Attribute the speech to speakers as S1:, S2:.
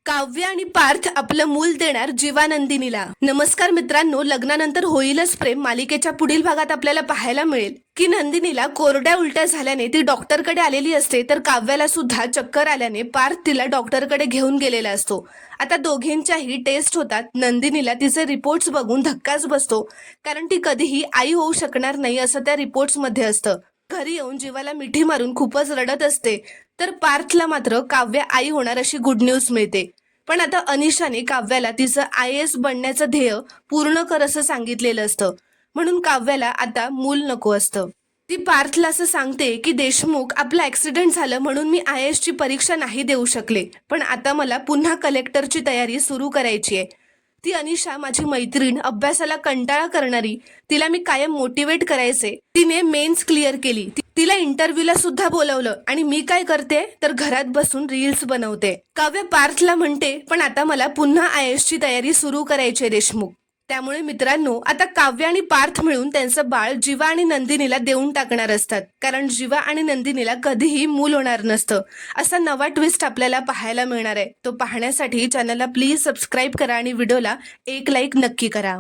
S1: काव्य आणि पार्थ आपलं मूल देणार जीवा नंदिनीला. नमस्कार मित्रांनो, लग्नानंतर होईलच प्रेम मालिकेच्या पुढील भागात आपल्याला पाहायला मिळेल की नंदिनीला कोरड्या उलट्या झाल्याने ती डॉक्टरकडे आलेली असते, तर काव्याला सुद्धा चक्कर आल्याने पार्थ तिला डॉक्टरकडे घेऊन गेलेला असतो. आता दोघींच्याही टेस्ट होतात. नंदिनीला तिचे रिपोर्ट्स बघून धक्काच बसतो, कारण ती कधीही आई होऊ शकणार नाही असं त्या रिपोर्ट्स मध्ये असतं. घरी येऊन जीवाला मिठी मारून खूपच रडत असते, तर पार्थला मात्र काव्य आई होणार अशी गुड न्यूज मिळते. पण आता अनिशाने काव्याला तिचं IAS बनण्याचं ध्येय पूर्ण कर असं सांगितलेलं असतं, म्हणून काव्याला आता मूल नको असतं. ती पार्थला असं सांगते की देशमुख, आपला ऍक्सिडेंट झालं म्हणून मी IAS ची परीक्षा नाही देऊ शकले, पण आता मला पुन्हा कलेक्टरची तयारी सुरू करायची आहे. ती अनिशा माझी मैत्रीण, अभ्यासाला कंटाळा करणारी, तिला मी कायम मोटिवेट करायचे. तिने मेन्स क्लिअर केली, तिला इंटरव्ह्यूला सुद्धा बोलवलं, आणि मी काय करते तर घरात बसून रील्स बनवते. काव्य पार्थला म्हणते, पण आता मला पुन्हा IAS ची तयारी सुरू करायची आहे देशमुख. त्यामुळे मित्रांनो, आता काव्य आणि पार्थ मिळून त्यांचं बाळ जीवा आणि नंदिनीला देऊन टाकणार असतात, कारण जीवा आणि नंदिनीला कधीही मूल होणार नसतं. असा नवा ट्विस्ट आपल्याला पाहायला मिळणार आहे. तो पाहण्यासाठी चॅनलला प्लीज सबस्क्राईब करा आणि व्हिडिओला एक लाईक नक्की करा.